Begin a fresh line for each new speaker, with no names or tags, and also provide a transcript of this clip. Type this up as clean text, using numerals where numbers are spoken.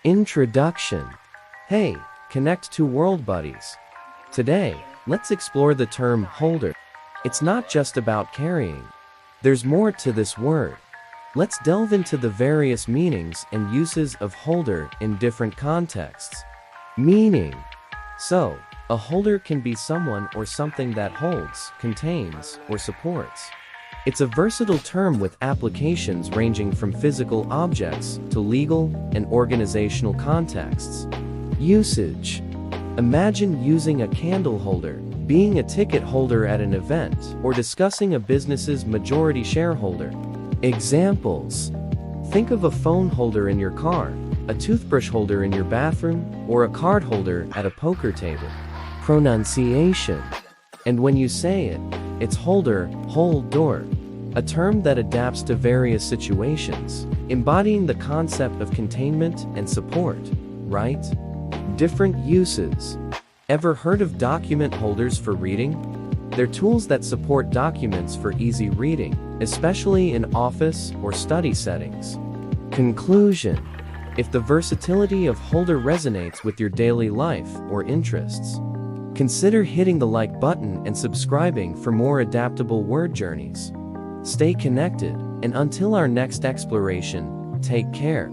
Introduction. Hey, connect to world buddies. Today, let's explore the term ʻhoʊldər. It's not just about carrying. There's more to this word. Let's delve into the various meanings and uses of ʻhoʊldər in different contexts. Meaning. So, a ʻhoʊldər can be someone or something that holds, contains, or supports. It's a versatile term with applications ranging from physical objects to legal and organizational contexts. Usage. Imagine using a candle holder, being a ticket holder at an event, or discussing a business's majority shareholder. Examples. Think of a phone holder in your car, a toothbrush holder in your bathroom, or a card holder at a poker table. Pronunciation. And when you say it, it's ʻhoʊldər, ʻhoʊldər, a term that adapts to various situations, embodying the concept of containment and support, right? Different uses. Ever heard of document holders for reading? They're tools that support documents for easy reading, especially in office or study settings. Conclusion. If the versatility of ʻhoʊldər resonates with your daily life or interests, consider hitting the like button and subscribing for more adaptable word journeys. Stay connected, and until our next exploration, take care.